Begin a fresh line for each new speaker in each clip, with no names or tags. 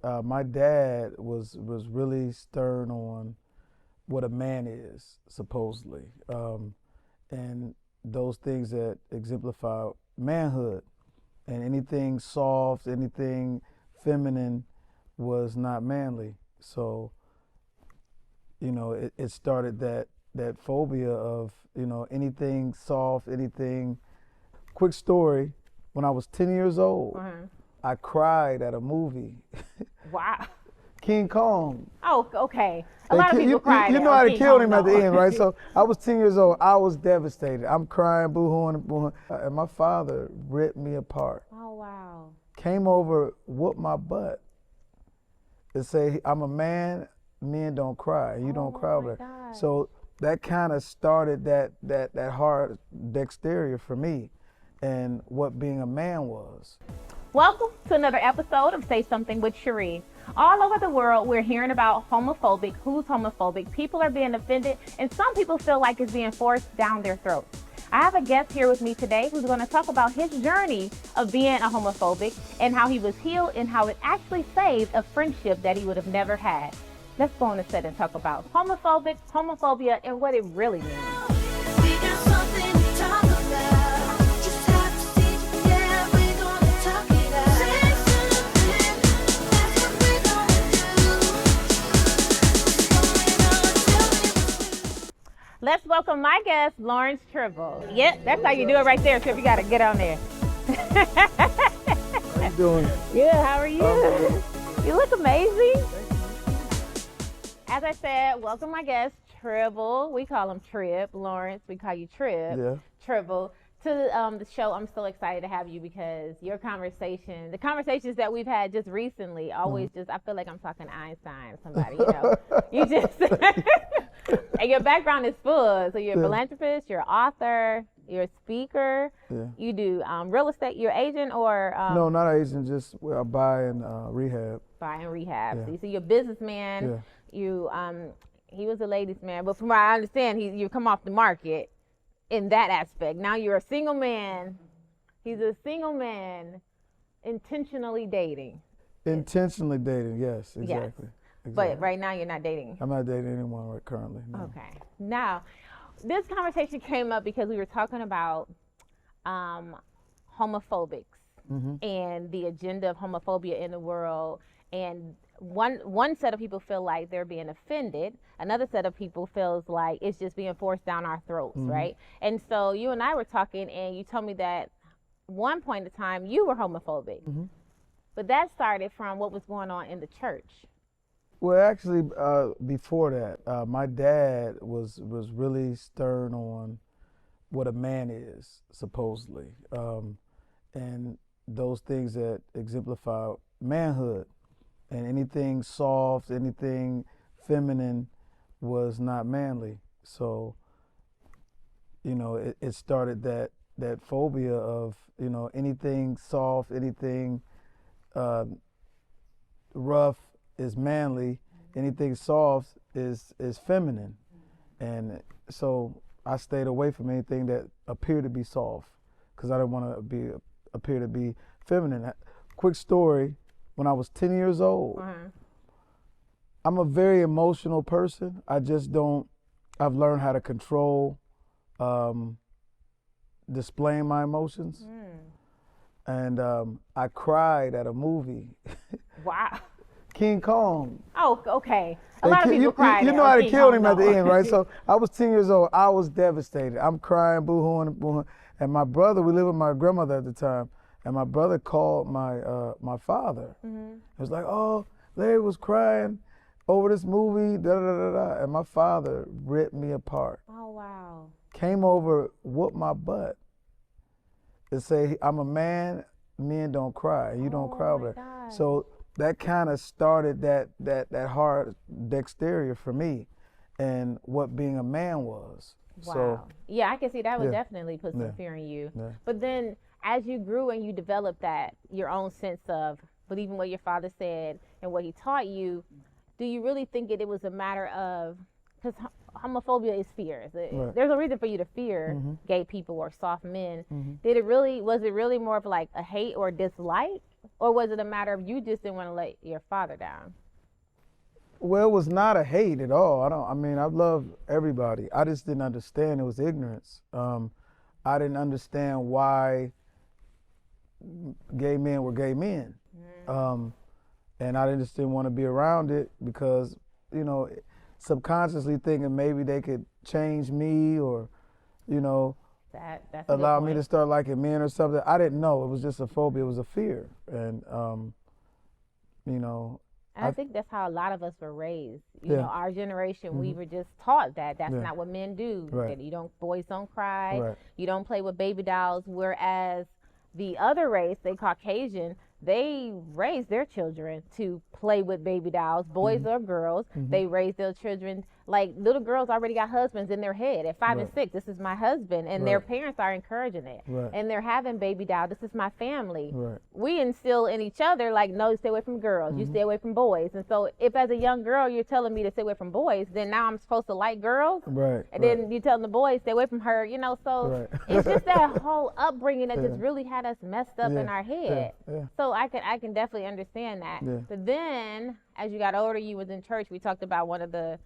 my dad was really stern on what a man is, supposedly, and those things that exemplify manhood, and anything soft, anything feminine was not manly. So, it started that phobia of, anything soft, anything. Quick story, when I was 10 years old, I cried at a movie.
Wow.
King Kong.
Oh, okay. A lot of people cried.
You know how they killed him at the end, right? So I was 10 years old. I was devastated. I'm crying, boo-hooing, boo-hooing. And my father ripped me apart.
Oh, wow.
Came over, whooped my butt. And say, I'm a man, men don't cry. You don't cry over that. So that kind of started that hard dexterity for me and what being a man was.
Welcome to another episode of Say Something with Cheré. All over the world, we're hearing about homophobic, who's homophobic, people are being offended, and some people feel like it's being forced down their throats. I have a guest here with me today who's going to talk about his journey of being a homophobic and how he was healed and how it actually saved a friendship that he would have never had. Let's go on a set and talk about homophobia, and what it really means. Let's welcome my guest, Lawrence Tribble. Yep, that's how you do it right there, Trib. You got to get on there.
How you doing?
Good, how are you? You look amazing. As I said, welcome my guest, Tribble. We call him Trib. Lawrence, we call you Trib.
Yeah.
Tribble. To the show, I'm so excited to have you because your the conversations that we've had just recently, always I feel like I'm talking to Einstein or somebody, You just, and your background is full. So you're a philanthropist, you're an author, you're a speaker.
Yeah.
You do real estate, you're an agent or?
No, not an agent, just buy and rehab.
Buy and rehab.
Yeah.
So you're a businessman.
Yeah.
You, he was a ladies' man, but from what I understand, you come off the market. In that aspect. Now you're a single man. He's a single man intentionally dating.
Intentionally dating, yes, exactly.
Yes.
Exactly.
But right now you're not dating.
I'm not dating anyone right currently. No.
Okay. Now, this conversation came up because we were talking about homophobics and the agenda of homophobia in the world. And one set of people feel like they're being offended. Another set of people feels like it's just being forced down our throats, right? And so you and I were talking, and you told me that one point in time you were homophobic, but that started from what was going on in the church.
Well, actually, before that, my dad was really stern on what a man is, supposedly, and those things that exemplify manhood. And anything soft, anything feminine was not manly. So, it started that phobia of, anything soft, anything rough is manly, anything soft is feminine. And so I stayed away from anything that appeared to be soft because I didn't want to appear to be feminine. Quick story. When I was 10 years old, I'm a very emotional person. I've learned how to control displaying my emotions. And I cried at a movie.
Wow.
King Kong.
Oh, okay. A lot of people cried.
You know how they killed him at the end, right? So I was 10 years old. I was devastated. I'm crying, boo-hooing, boo-hooing. And my brother, we lived with my grandmother at the time. And my brother called my father. He was like, "Oh, Larry was crying over this movie, da da da da," and my father ripped me apart.
Oh wow!
Came over, whooped my butt, and say, "I'm a man, men don't cry. You don't cry over that." So that kind of started that hard dexterity for me, and what being a man was.
Wow.
So,
yeah, I can see that would definitely put some fear in you.
Yeah.
But then, as you grew and you developed your own sense of believing what your father said and what he taught you, do you really think it was a matter of, because homophobia is fear.
Right.
There's a reason for you to fear gay people or soft men. Was it really more of like a hate or dislike or was it a matter of you just didn't want to let your father down?
Well, it was not a hate at all. I love everybody. I just didn't understand. It was ignorance. I didn't understand why gay men were gay men. And I just didn't want to be around it because, you know, subconsciously thinking maybe they could change me or, you know,
That's
allow me to start liking men or something. I didn't know. It was just a phobia. It was a fear. And, you know.
And I think that's how a lot of us were raised. You
Yeah.
know, our generation, we were just taught that that's
Yeah.
not what men do.
Right.
That boys don't cry.
Right.
You don't play with baby dolls. Whereas the other race, they Caucasian, they raise their children to play with baby dolls, boys or girls. They raise their children like little girls already got husbands in their head at 5 and 6. This is my husband, and their parents are encouraging it, and they're having baby doll. This is my family. We instill in each other like, no, stay away from girls. You stay away from boys. And so, if as a young girl you're telling me to stay away from boys, then now I'm supposed to like girls, and then you're telling the boys stay away from her. You know, so it's just that whole upbringing that just really had us messed up in our head. So I can definitely understand that. But then, as you got older, you was in church. We talked about one of the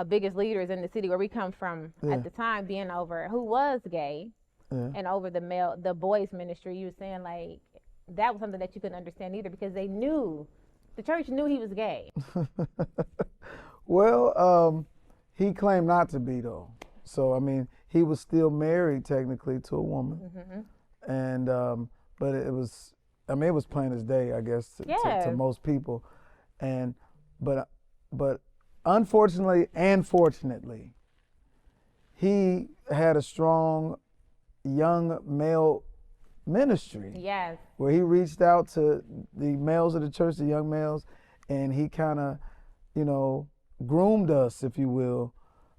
biggest leaders in the city where we come from at the time being over, who was gay, and over the boys ministry. You were saying like that was something that you couldn't understand either because the church knew he was gay.
Well, he claimed not to be though. So I mean, he was still married technically to a woman, and but it was plain as day, I guess, to most people, and but unfortunately and fortunately, he had a strong young male ministry. Yes. Where he reached out to the males of the church, the young males, and he kind of, you know, groomed us, if you will,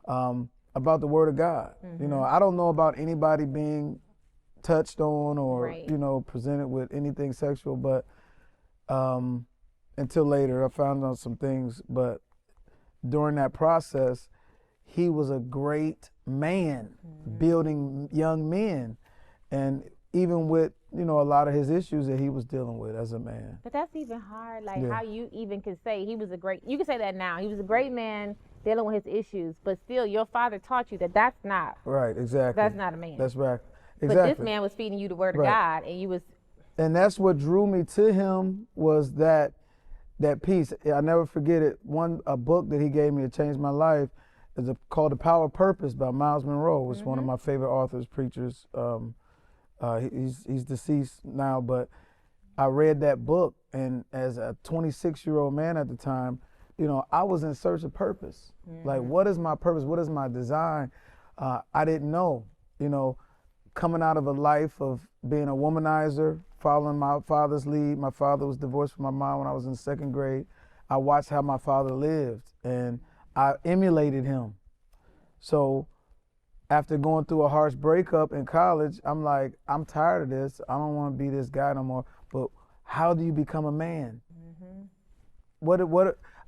about the Word of God. You know, I don't know about anybody being touched on or, you know, presented with anything sexual, but until later I found out some things, but during that process, he was a great man building young men, and even with, you know, a lot of his issues that he was dealing with as a man.
But that's even hard, like how you even could say you can say that now. He was a great man dealing with his issues, but still your father taught you that that's not.
Right, exactly.
That's not a man.
That's right. Exactly.
But this man was feeding you the Word of God, and you was.
And that's what drew me to him was that piece. I never forget it. A book that he gave me to change my life is called The Power of Purpose by Miles Monroe. It's one of my favorite authors, preachers. He's deceased now, but I read that book, and as a 26-year-old man at the time, you know, I was in search of purpose. Like, what is my purpose? What is my design? I didn't know, you know, coming out of a life of being a womanizer, following my father's lead. My father was divorced from my mom when I was in 2nd grade. I watched how my father lived, and I emulated him. So after going through a harsh breakup in college, I'm like, I'm tired of this. I don't want to be this guy no more. But how do you become a man? What?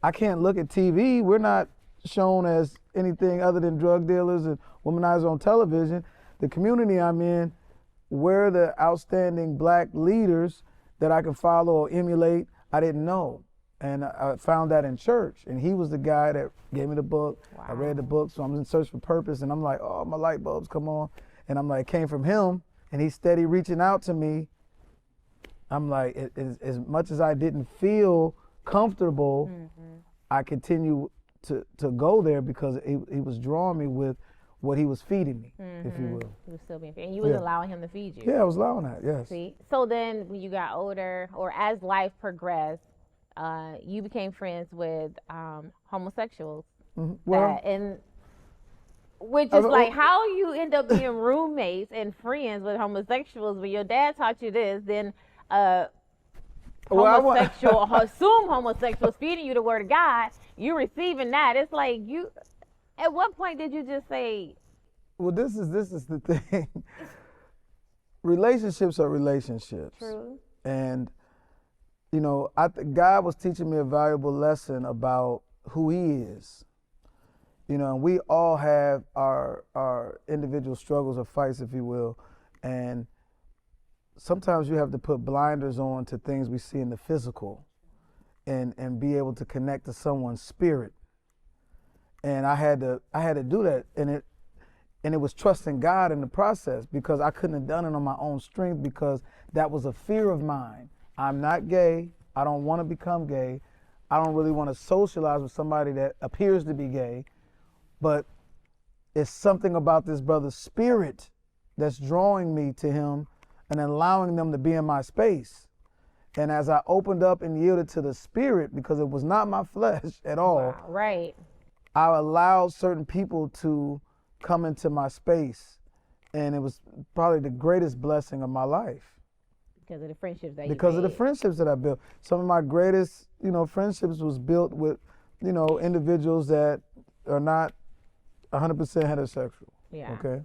I can't look at TV. We're not shown as anything other than drug dealers and womanizers on television. The community I'm in, we're the outstanding black leaders that I can follow or emulate. I didn't know. And I found that in church. And he was the guy that gave me the book. I read the book, so I'm in search for purpose. And I'm like, oh, my light bulbs come on. And I'm like, it came from him. And he's steady reaching out to me. I'm like, as much as I didn't feel comfortable, I continue to go there because he was drawing me with what he was feeding me, if you will.
He was still being fed, and you was allowing him to feed you.
Yeah, I was allowing that, yes.
See, so then when you got older, or as life progressed, you became friends with homosexuals.
Well,
and which is like how you end up being roommates and friends with homosexuals when your dad taught you this, then assume homosexuals feeding you the Word of God, you receiving that. It's like you. At what point did you just say?
Well, this is the thing. Relationships are relationships.
True.
And you know, God was teaching me a valuable lesson about who He is. You know, and we all have our individual struggles or fights, if you will, and sometimes you have to put blinders on to things we see in the physical and be able to connect to someone's spirit. And I had to do that, and it was trusting God in the process, because I couldn't have done it on my own strength, because that was a fear of mine. I'm not gay. I don't want to become gay. I don't really want to socialize with somebody that appears to be gay, but it's something about this brother's spirit that's drawing me to him and allowing them to be in my space. And as I opened up and yielded to the spirit, because it was not my flesh at all,
Wow, right.
I allowed certain people to come into my space, and it was probably the greatest blessing of my life.
Because of the friendships that
Because
you
of the
made.
friendships that I built. Some of my greatest, friendships was built with, individuals that are not 100% heterosexual.
Yeah.
Okay.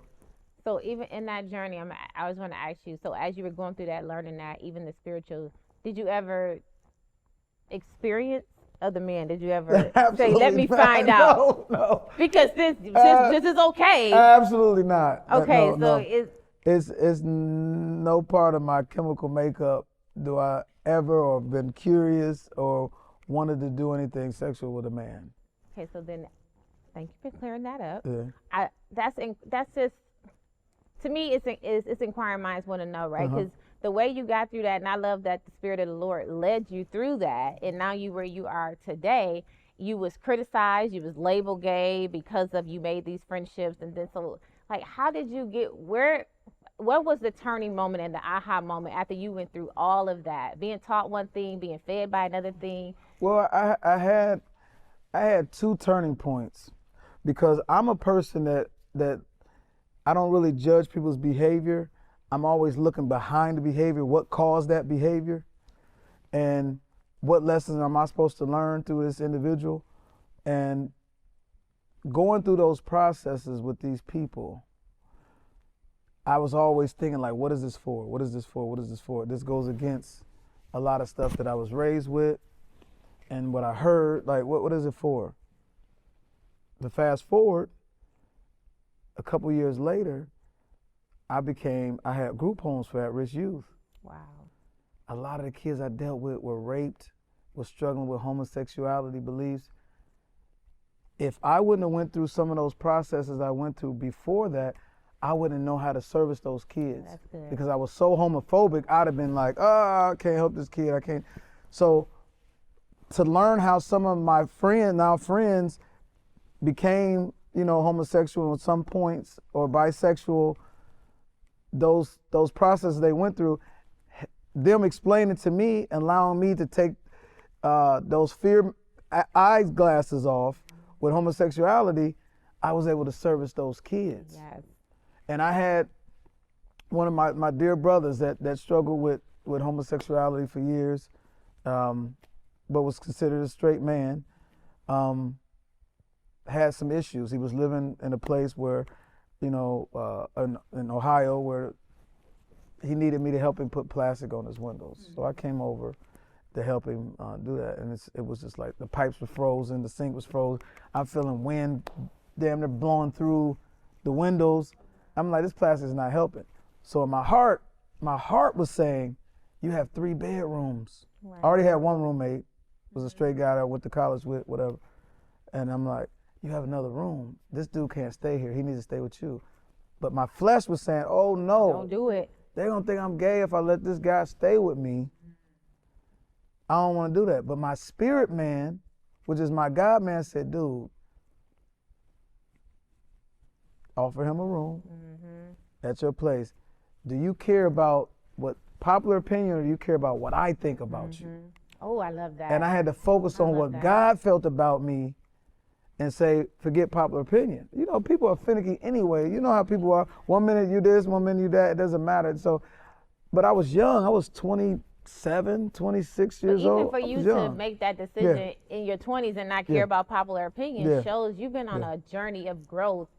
So even in that journey, I was going to ask you, so as you were going through that, learning that, even the spiritual, did you ever experience other men? Did you ever say, let me
not.
find out?
No.
Because this is okay.
Absolutely not.
Okay,
No.
it's
no part of my chemical makeup do I ever or been curious or wanted to do anything sexual with a man.
okay. So then, thank you for clearing that up.
Yeah.
That's just, to me, it's inquiring minds want to know, right?
Uh-huh.
Because the way you got through that, and I love that the Spirit of the Lord led you through that, and now you where you are today. You was criticized, you was labeled gay because of you made these friendships, and then so like, how did you get where? What was the turning moment and the aha moment after you went through all of that, being taught one thing, being fed by another thing?
Well, I had two turning points, because I'm a person that I don't really judge people's behavior. I'm always looking behind the behavior, what caused that behavior, and what lessons am I supposed to learn through this individual. And going through those processes with these people, I was always thinking, like, what is this for? What is this for? What is this for? This goes against a lot of stuff that I was raised with and what I heard. Like, what is it for? To fast forward, a couple years later, I had group homes for at-risk youth.
Wow.
A lot of the kids I dealt with were raped, were struggling with homosexuality beliefs. If I wouldn't have went through some of those processes I went through before that, I wouldn't know how to service those kids.
That's good.
Because I was so homophobic, I'd have been like, I can't help this kid, I can't. So to learn how some of my friends became, homosexual at some points, or bisexual, those processes they went through, them explaining to me and allowing me to take those fear eyeglasses off with homosexuality, I was able to service those kids.
Yes.
And I had one of my dear brothers that struggled with homosexuality for years, but was considered a straight man, had some issues. He was living in a place where, in Ohio, where he needed me to help him put plastic on his windows. Mm-hmm. So I came over to help him do that. And it was just like the pipes were frozen, the sink was frozen. I'm feeling wind damn near blowing through the windows. I'm like, this plastic is not helping. So in my heart was saying, you have 3 bedrooms. Right. I already had one roommate, was a straight guy that I went to college with, whatever. And I'm like, you have another room. This dude can't stay here. He needs to stay with you. But my flesh was saying, oh no.
Don't do it.
They're gonna think I'm gay if I let this guy stay with me. I don't wanna do that. But my spirit man, which is my God man, said, dude, offer him a room at your place. Do you care about what popular opinion, or do you care about what I think about you?
Oh, I love that.
And I had to focus on what God felt about me and say, forget popular opinion. People are finicky anyway. You know how people are. 1 minute you this, 1 minute you that. It doesn't matter. So, but I was young. I was 27, 26 years old.
Even for you to make that decision in your 20s and not care about popular opinion shows you've been on a journey of growth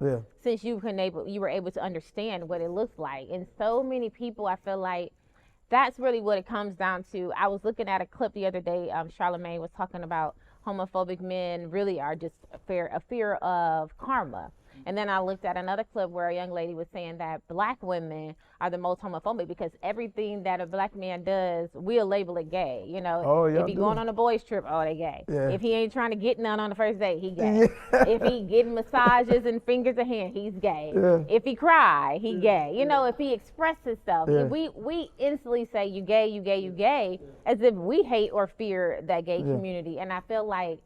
since you were able to understand what it looks like. And so many people, I feel like, that's really what it comes down to. I was looking at a clip the other day. Charlamagne was talking about homophobic men really are just a fear of karma. And then I looked at another clip where a young lady was saying that black women are the most homophobic because everything that a black man does, we'll label it gay. You know,
Oh, yeah,
if he going on a boys trip, oh, they gay.
Yeah.
If he ain't trying to get none on the first date, he gay. If he getting massages and fingers of hand, he's gay.
Yeah.
If he cry, he gay. You know, if he expresses stuff,
Yeah.
we instantly say you gay, you gay, you gay, as if we hate or fear that gay community. And I feel like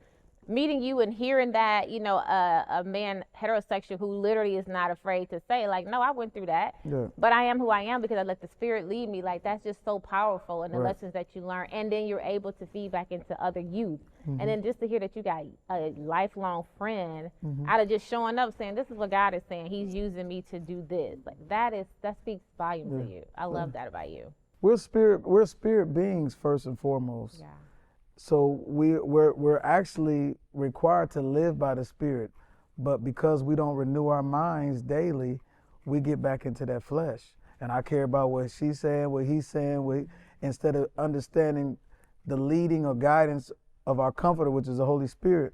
meeting you and hearing that, you know, a man heterosexual who literally is not afraid to say, like, no, I went through that, but I am who I am because I let the spirit lead me. Like, that's just so powerful, and the lessons that you learn, and then you're able to feed back into other youth. And then just to hear that you got a lifelong friend out of just showing up saying, this is what God is saying, he's using me to do this. Like, that speaks volumes to you. I love that about you.
We're spirit beings first and foremost.
Yeah.
So we're actually required to live by the Spirit, but because we don't renew our minds daily, we get back into that flesh. And I care about what she's saying, what he's saying, instead of understanding the leading or guidance of our Comforter, which is the Holy Spirit,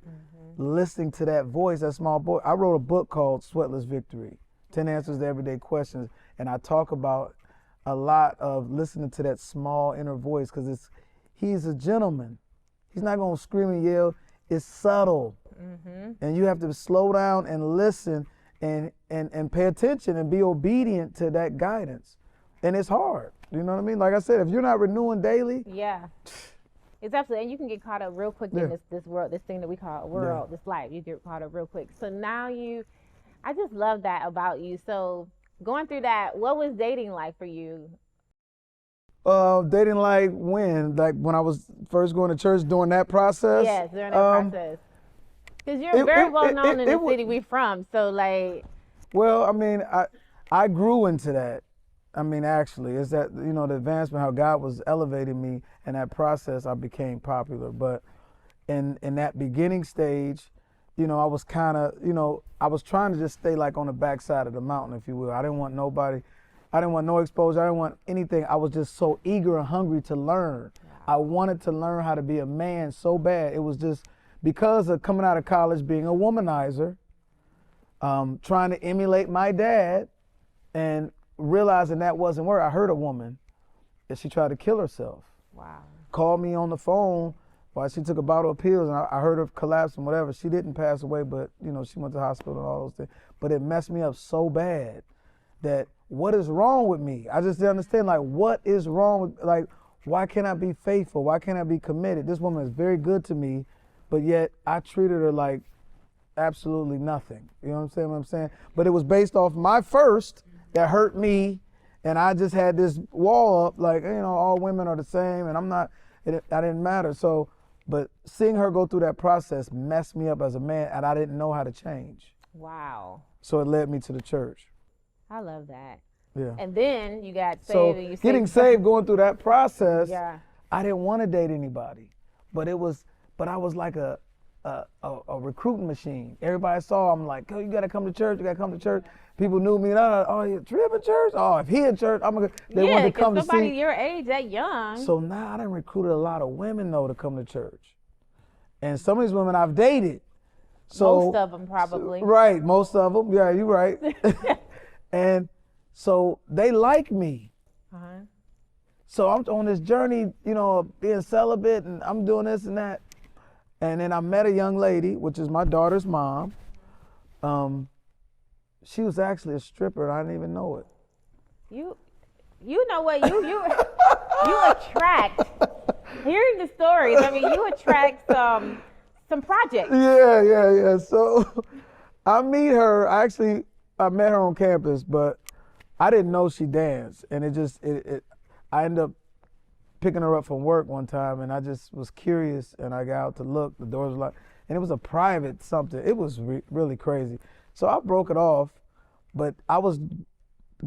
listening to that voice, that small voice. I wrote a book called Sweatless Victory, 10 Answers to Everyday Questions, and I talk about a lot of listening to that small inner voice because he's a gentleman. He's not going to scream and yell. It's subtle. And you have to slow down and listen and pay attention and be obedient to that guidance. And it's hard. You know what I mean? Like I said, if you're not renewing daily.
Yeah. It's absolutely, and you can get caught up real quick in this world, this thing that we call a world, this life. You get caught up real quick. So now I just love that about you. So going through that, what was dating like for you?
Dating like when? Like when I was first going to church during that process?
Yes, during that process. Because you're very well known in the city we from, so like.
Well, I mean, I grew into that. I mean, actually, it's that, you know, the advancement, how God was elevating me, in that process I became popular. But in that beginning stage, you know, I was kind of, you know, I was trying to just stay like on the backside of the mountain, if you will. I didn't want nobody, I didn't want no exposure, I didn't want anything. I was just so eager and hungry to learn. I wanted to learn how to be a man so bad. It was just because of coming out of college, being a womanizer, trying to emulate my dad, and realizing that wasn't where I heard a woman that she tried to kill herself.
Wow.
Called me on the phone while she took a bottle of pills, and I heard her collapse and whatever. She didn't pass away, but you know, she went to the hospital and all those things. But it messed me up so bad that what is wrong with me? I just didn't understand, like, what is wrong with, like, why can't I be faithful? Why can't I be committed? This woman is very good to me, but yet I treated her like absolutely nothing. You know what I'm saying? But it was based off my first that hurt me, and I just had this wall up, like, you know, all women are the same, and I didn't matter. So, but seeing her go through that process messed me up as a man, and I didn't know how to change.
Wow.
So it led me to the church.
I love that.
Yeah.
And then you got saved.
So
and you
getting saved, going through that process,
yeah.
I didn't want to date anybody, but I was like a recruiting machine. Everybody saw, I'm like, oh, you gotta come to church, you gotta come to church. People knew me, and oh, you Trib in church? Oh, if he in church, they wanted to come to see.
Somebody your age, that young.
So now I done recruited a lot of women though to come to church. And some of these women I've dated. So,
most of them probably.
Right, most of them, yeah, you're right. And so they like me. So I'm on this journey, you know, being celibate, and I'm doing this and that. And then I met a young lady, which is my daughter's mom. She was actually a stripper, and I didn't even know it. You know what, you attract, hearing the stories, I mean, you attract some projects. Yeah. So I meet her, I met her on campus, but I didn't know she danced. And I ended up picking her up from work one time, and I just was curious, and I got out to look, the doors were locked, and it was a private something. It was really crazy. So I broke it off, but I was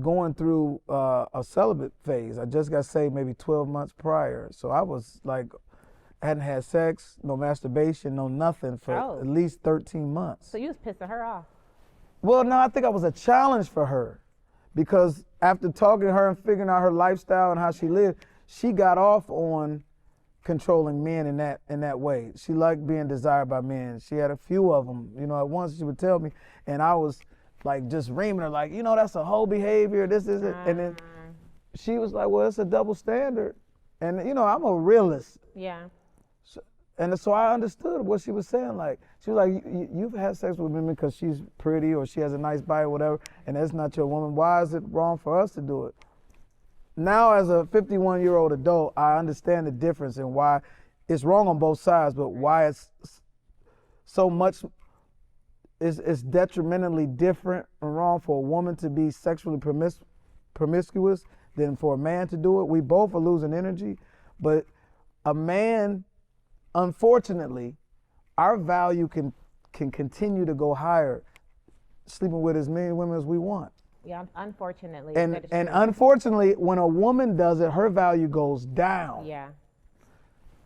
going through a celibate phase. I just got saved maybe 12 months prior. So I was like, hadn't had sex, no masturbation, no nothing for at least 13 months.
So you was pissing her off.
Well, no, I think I was a challenge for her, because after talking to her and figuring out her lifestyle and how she lived, she got off on controlling men in that way. She liked being desired by men. She had a few of them, you know, at once she would tell me, and I was like just reaming her, like, that's a whole behavior, this is it. And then she was like, well, it's a double standard. And, I'm a realist.
Yeah.
And so I understood what she was saying. Like, she was like, you've had sex with women because she's pretty or she has a nice body or whatever, and that's not your woman. Why is it wrong for us to do it? Now, as a 51-year-old adult, I understand the difference and why it's wrong on both sides, but why it's so much, it's detrimentally different and wrong for a woman to be sexually promiscuous than for a man to do it. We both are losing energy, but a man, unfortunately, our value can continue to go higher, sleeping with as many women as we want.
Yeah, unfortunately.
And unfortunately, when a woman does it, her value goes down.
Yeah.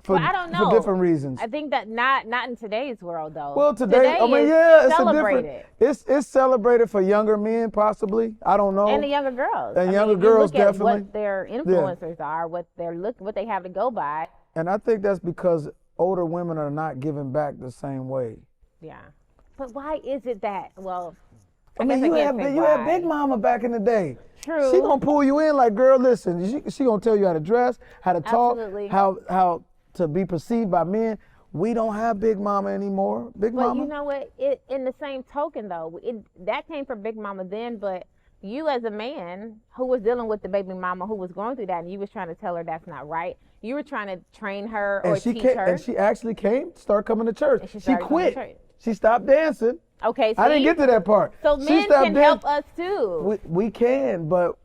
I
don't know.
For different reasons.
I think that not in today's world though.
Well, today it's
celebrated.
It's celebrated for younger men, possibly. I don't know.
And the younger girls.
And younger girls,
look at
definitely.
what their influencers are, what they have to go by.
And I think that's because older women are not giving back the same way.
Yeah. But why is it that? Well,
I mean, you had Big Mama back in the day.
True.
She gonna pull you in like, girl, listen. She gonna tell you how to dress, how to talk,
Absolutely.
how to be perceived by men. We don't have Big Mama anymore. Big Mama.
But you know what? In the same token, though, that came from Big Mama then. But you, as a man who was dealing with the baby mama who was going through that, and you was trying to tell her that's not right. You were trying to train her or teach her.
And she actually started coming to church.
She
quit. She stopped dancing.
Okay,
I didn't get to that part.
So men can help us too.
We can, but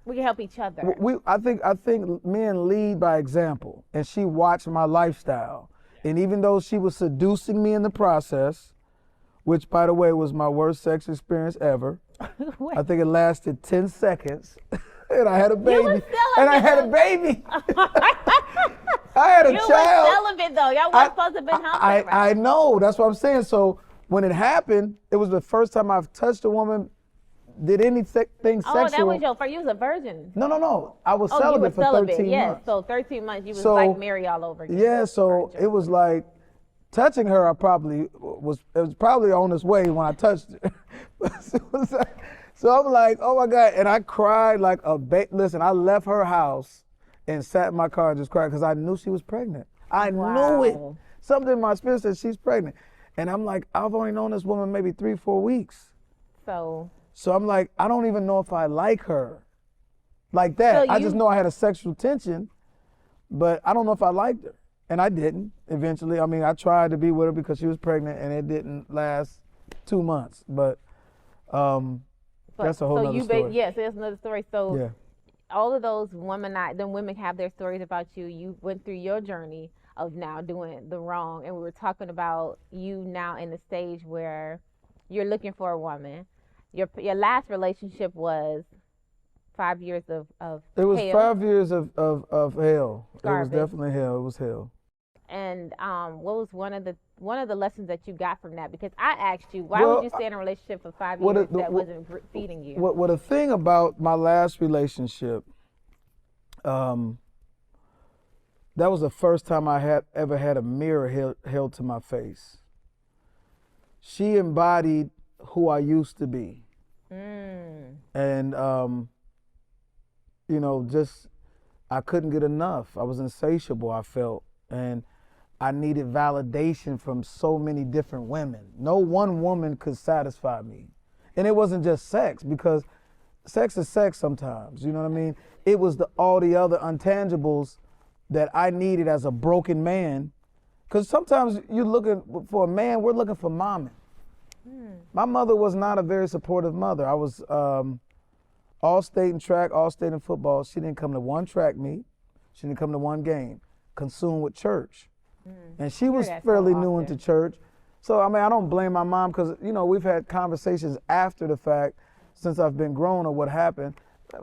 we can help each other.
I think men lead by example, and she watched my lifestyle. And even though she was seducing me in the process, which by the way was my worst sex experience ever, I think it lasted 10 seconds, and I had a baby. I had a baby. I had a child. You were
celibate though. Y'all weren't supposed to have been humping.
I know. That's what I'm saying. So when it happened, it was the first time I've touched a woman, did anything sexual.
Oh, that was your first. You was a virgin.
No. I was celibate for 13 months.
So 13 months, you was like Mary all over again.
Yeah, so it was like, touching her, it was probably on its way when I touched her. So I'm like, oh my God. And I cried like a baby. Listen, I left her house and sat in my car and just cried because I knew she was pregnant. I knew it. Something in my spirit said she's pregnant. And I'm like, I've only known this woman maybe 3-4 weeks. So I'm like, I don't even know if I like her like that. I just know I had a sexual tension, but I don't know if I liked her. And I didn't eventually. I mean, I tried to be with her because she was pregnant and it didn't last 2 months. But that's a whole nother story.
Yes, there's another story. So
yeah.
All of those women have their stories about you. You went through your journey of now doing the wrong. And we were talking about you now in the stage where you're looking for a woman. Your last relationship was 5 years of
It was
hell.
5 years of hell.
Garbage.
It was definitely hell. It was hell.
And what was one of the lessons that you got from that? Because I asked you, why would you stay in a relationship for 5 years that wasn't feeding you?
Well, the thing about my last relationship, that was the first time I had ever had a mirror held to my face. She embodied who I used to be. And, just, I couldn't get enough. I was insatiable, I felt. And I needed validation from so many different women. No one woman could satisfy me. And it wasn't just sex, because sex is sex sometimes, you know what I mean? It was all the other intangibles that I needed as a broken man. Because sometimes you're looking for a man, we're looking for mommy. My mother was not a very supportive mother. I was all state in track, all state in football. She didn't come to one track meet. She didn't come to one game. Consumed with church. And she was fairly new into church. So, I mean, I don't blame my mom because, we've had conversations after the fact since I've been grown or what happened.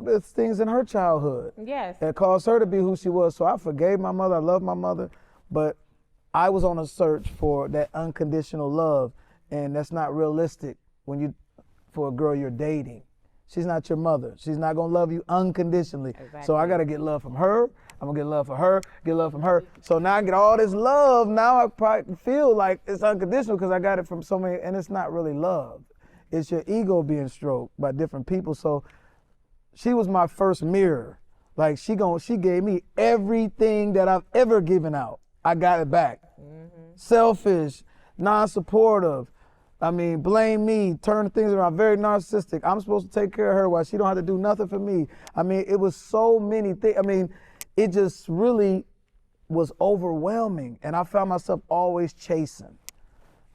There's things in her childhood that caused her to be who she was. So I forgave my mother. I love my mother. But I was on a search for that unconditional love. And that's not realistic for a girl you're dating. She's not your mother. She's not gonna love you unconditionally. Exactly. So I gotta get love from her. I'm gonna get love for her, get love from her. So now I get all this love. Now I probably feel like it's unconditional because I got it from so many, and it's not really love. it's your ego being stroked by different people. So she was my first mirror. Like she gave me everything that I've ever given out. I got it back. Selfish, non-supportive. I mean, blame me, turn things around, very narcissistic. I'm supposed to take care of her while she don't have to do nothing for me. I mean, it was so many things. I mean, it just really was overwhelming. And I found myself always chasing.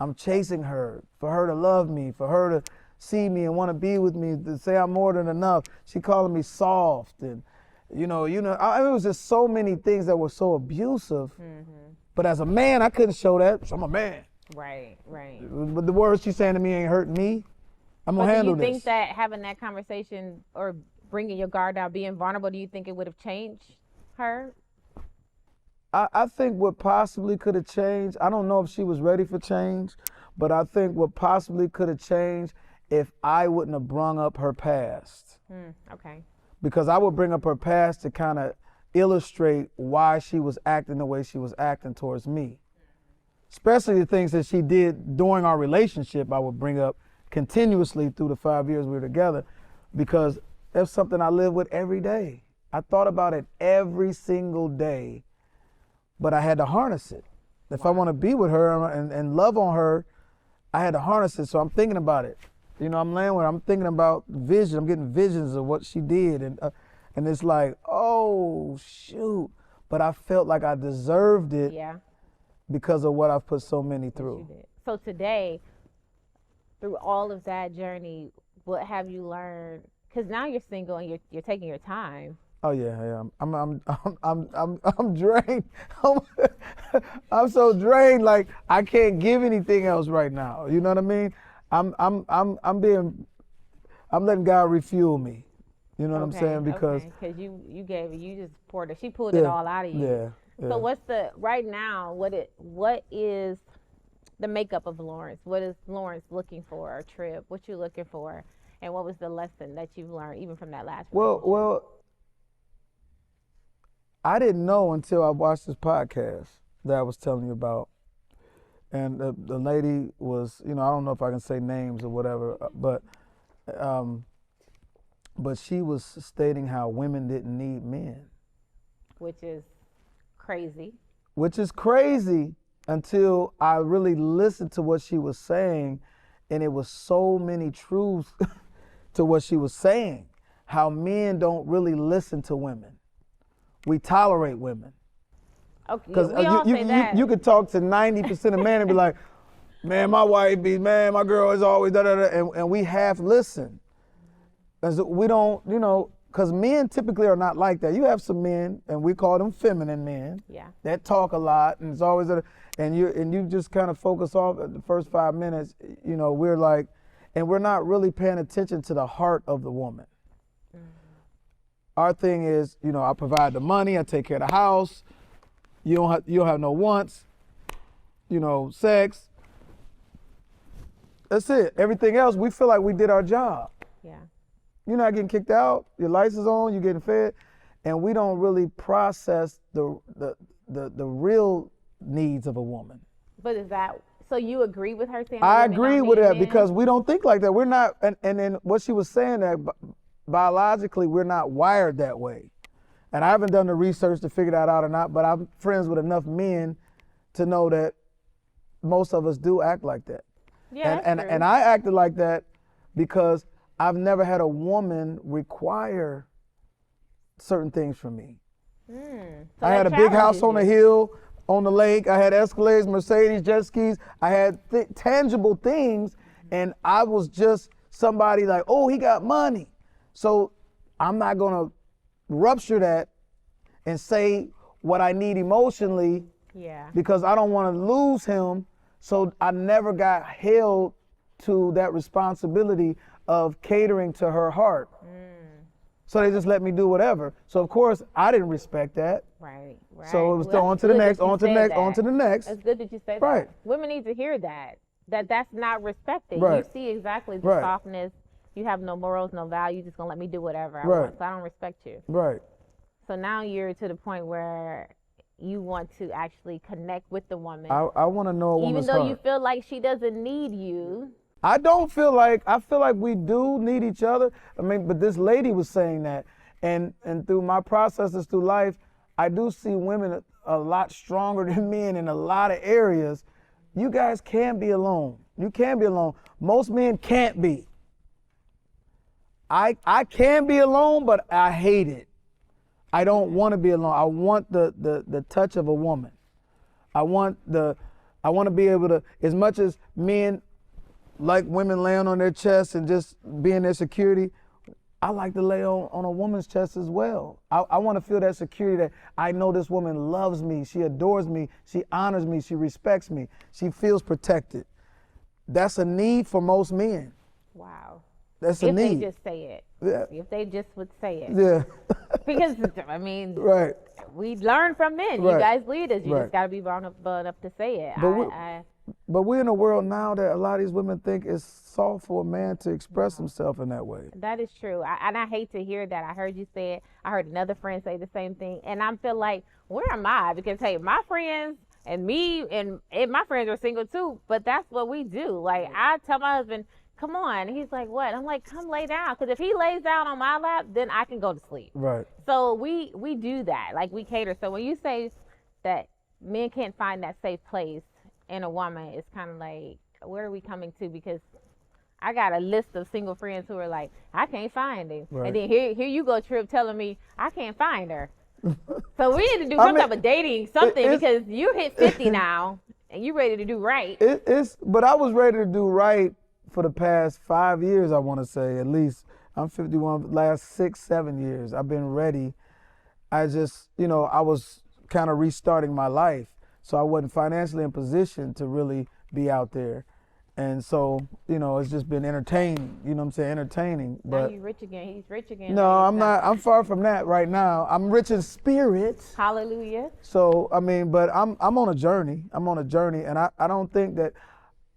I'm chasing her, for her to love me, for her to see me and want to be with me, to say I'm more than enough. She calling me soft, and it was just so many things that were so abusive. But as a man, I couldn't show that. So I'm a man.
Right.
But the words she's saying to me ain't hurting me. I'm gonna handle this.
Do you think that having that conversation or bringing your guard down, being vulnerable, do you think it would have changed her?
I think what possibly could have changed, I don't know if she was ready for change, but I think what possibly could have changed if I wouldn't have brung up her past.
Okay.
Because I would bring up her past to kind of illustrate why she was acting the way she was acting towards me. Especially the things that she did during our relationship, I would bring up continuously through the 5 years we were together, because that's something I live with every day. I thought about it every single day, but I had to harness it. If I want to be with her and love on her, I had to harness it. So I'm thinking about it. I'm laying with her, I'm thinking about vision. I'm getting visions of what she did. And it's like, oh, shoot. But I felt like I deserved it because of what I've put so many through.
So today, through all of that journey, what have you learned? Because now you're single and you're taking your time.
Oh yeah. I'm drained. I'm so drained. Like I can't give anything else right now. You know what I mean? I'm letting God refuel me. You know what I'm saying? Because
you gave it. You just poured it. She pulled it all out of you.
Yeah.
So what's right now? What is the makeup of Lawrence? What is Lawrence looking for, or Trib? What you looking for, and what was the lesson that you've learned even from that last?
Well, I didn't know until I watched this podcast that I was telling you about, and the lady was, I don't know if I can say names or whatever, but she was stating how women didn't need men,
which is crazy.
Which is crazy until I really listened to what she was saying, and it was so many truths to what she was saying. How men don't really listen to women. We tolerate women.
Okay, because
you could talk to 90% of men and be like, man, my wife be, man, my girl is always da-da-da, and we half listen. And so we don't, because men typically are not like that. You have some men, and we call them feminine men, that talk a lot, and it's always, and you just kind of focus off at the first 5 minutes, we're like, and we're not really paying attention to the heart of the woman. Our thing is, I provide the money, I take care of the house, you don't have no wants, sex. That's it. Everything else, we feel like we did our job.
Yeah.
You're not getting kicked out, your lights is on, you're getting fed, and we don't really process the real needs of a woman.
But is that, so you agree with her saying?
I agree with that because we don't think like that. We're not, and then what she was saying that biologically we're not wired that way. And I haven't done the research to figure that out or not, but I'm friends with enough men to know that most of us do act like that.
Yeah,
and I acted like that because I've never had a woman require certain things from me.
So
I had a big house on a hill, on the lake. I had Escalades, Mercedes, jet skis. I had tangible things, and I was just somebody like, oh, he got money. So I'm not gonna rupture that and say what I need emotionally because I don't wanna lose him. So I never got held to that responsibility of catering to her heart. So they just let me do whatever. So of course I didn't respect that.
Right.
So it was on to the next, on to the next, on to the next.
It's good that you say that.
Right.
Women need to hear that that's not respected.
Right.
You see exactly the softness. You have no morals, no values. Just gonna let me do whatever I want. So I don't respect you.
Right.
So now you're to the point where you want to actually connect with the woman.
I want to know a woman's
even though
heart.
you feel like she doesn't need you.
I feel like we do need each other. I mean, but this lady was saying that, and through my processes through life, I do see women a lot stronger than men in a lot of areas. You guys can be alone. You can be alone. Most men can't be. I can be alone, but I hate it. I don't want to be alone. I want the touch of a woman. I want to be able to, as much as men like women laying on their chest and just being their security, I like to lay on a woman's chest as well. I want to feel that security that I know this woman loves me, she adores me, she honors me, she respects me, she feels protected. That's a need for most men.
Wow.
That's a need.
If they just say it.
Yeah.
If they just would say it.
Yeah.
Because, I mean,
right.
We learn from men.
Right.
You guys leaders. You
Right.
just got to be vulnerable enough to say it.
But we're in a world now that a lot of these women think it's soft for a man to express himself in that way.
That is true. And I hate to hear that. I heard you say it. I heard another friend say the same thing. And I feel like, where am I? Because, hey, my friends and me and my friends are single too, but that's what we do. Like, I tell my husband, come on. He's like, what? I'm like, come lay down. Because if he lays down on my lap, then I can go to sleep.
Right.
So we do that. Like, we cater. So when you say that men can't find that safe place in a woman, it's kind of like, where are we coming to? Because I got a list of single friends who are like, I can't find him. Right. And then here you go, Trib, telling me I can't find her. So we need to do some type of dating, something, because you hit 50 now and you ready to do right.
But I was ready to do right for the past 5 years, I want to say, at least. I'm 51, last 6-7 years. I've been ready. I just, I was kind of restarting my life. So I wasn't financially in position to really be out there. And so, it's just been entertaining, entertaining.
But now you rich again, he's rich again.
No, I'm not, I'm far from that right now. I'm rich in spirit.
Hallelujah.
So, but I'm on a journey. And I don't think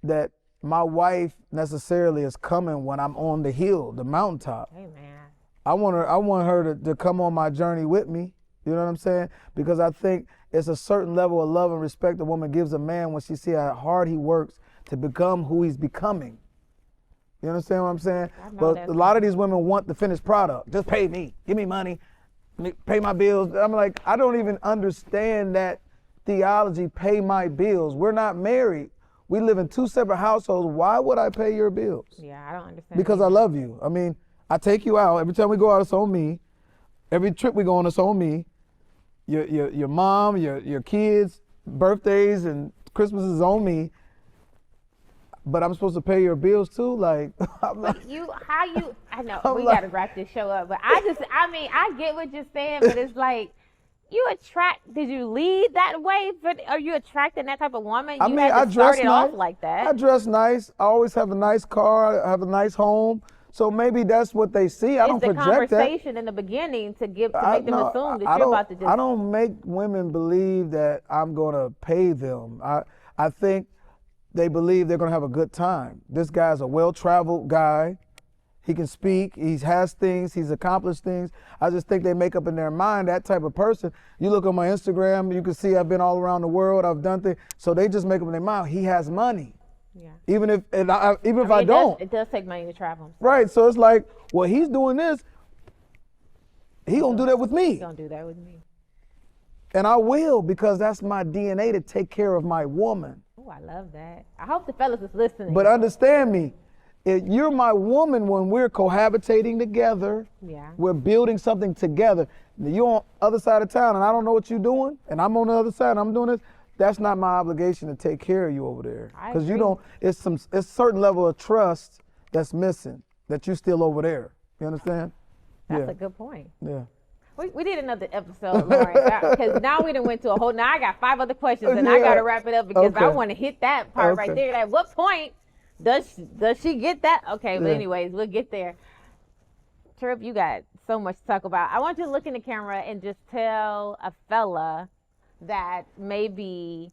that my wife necessarily is coming when I'm on the hill, the mountaintop.
Amen.
I want her to come on my journey with me. You know what I'm saying? Because I think it's a certain level of love and respect a woman gives a man when she sees how hard he works to become who he's becoming. You understand what I'm saying? But a lot of these women want the finished product. Just pay me. Give me money. Pay my bills. I'm like, I don't even understand that theology, pay my bills. We're not married. We live in 2 separate households. Why would I pay your bills?
Yeah, I don't understand.
Because I love you. I mean, I take you out. Every time we go out, it's on me. Every trip we go on, it's on me. Your mom, your kids, birthdays and Christmas is on me. But I'm supposed to pay your bills too? Like, I know, we gotta wrap this show up. But
I get what you're saying, but it's like, did you lead that way? Are you attracting that type of woman?
I dress nice.
Off like that.
I dress nice. I always have a nice car. I have a nice home. So maybe that's what they see. I don't project that.
It's the conversation in the beginning to make them assume that you're about to just...
I don't make women believe that I'm going to pay them. I think they believe they're going to have a good time. This guy's a well-traveled guy. He can speak, he has things, he's accomplished things. I just think they make up in their mind that type of person. You look on my Instagram, you can see I've been all around the world, I've done things. So they just make up in their mind, he has money. Yeah. Even if I don't.
It does take money to travel.
Right, so it's like, well, he's doing this, he gonna do that with me.
He's gonna do that with me.
And I will, because that's my DNA to take care of my woman.
Oh, I love that. I hope the fellas is listening.
But understand me, you're my woman when we're cohabitating together.
Yeah.
We're building something together. You're on the other side of town and I don't know what you're doing, and I'm on the other side and I'm doing this. That's not my obligation to take care of you over there. Because it's a certain level of trust that's missing, that you're still over there. You understand?
That's a good point.
Yeah.
We did another episode, Lauren, because now we done went to now I got 5 other questions and I got to wrap it up because I want to hit that part right there. At what point does she get that? Okay, but anyways, we'll get there. Trib, you got so much to talk about. I want you to look in the camera and just tell a fella that may be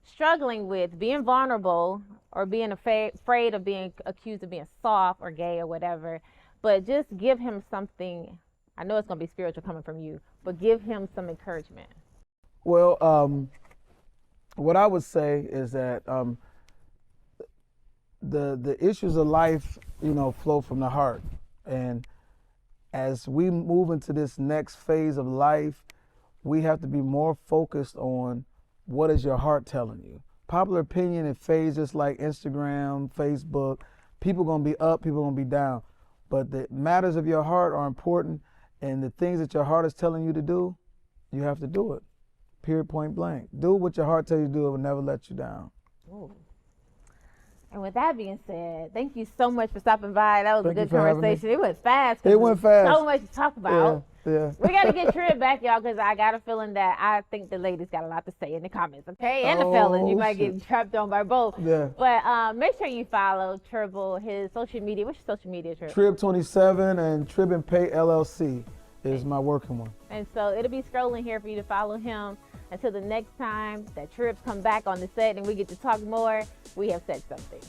struggling with being vulnerable or being afraid of being accused of being soft or gay or whatever, but just give him something. I know it's going to be spiritual coming from you, but give him some encouragement. Well,
what I would say is that the issues of life, flow from the heart. And as we move into this next phase of life, we have to be more focused on what is your heart telling you. Popular opinion, it fades just like Instagram, Facebook. People gonna be up, people gonna be down. But the matters of your heart are important, and the things that your heart is telling you to do, you have to do it. Period, point blank. Do what your heart tells you to do, it will never let you down.
Ooh. And with that being said, thank you so much for stopping by. That was a good conversation. It went fast.
It went fast.
So much to talk about.
Yeah.
We got to get Trib back, y'all, because I got a feeling that I think the ladies got a lot to say in the comments, okay? And the fellas. You might get trapped on by both.
Yeah.
But make sure you follow Tribble, his social media. What's your social media, Trib?
Trib27 and Trib and Pay LLC is my working one.
And so it'll be scrolling here for you to follow him. Until the next time that Tribs come back on the set and we get to talk more, we have said something.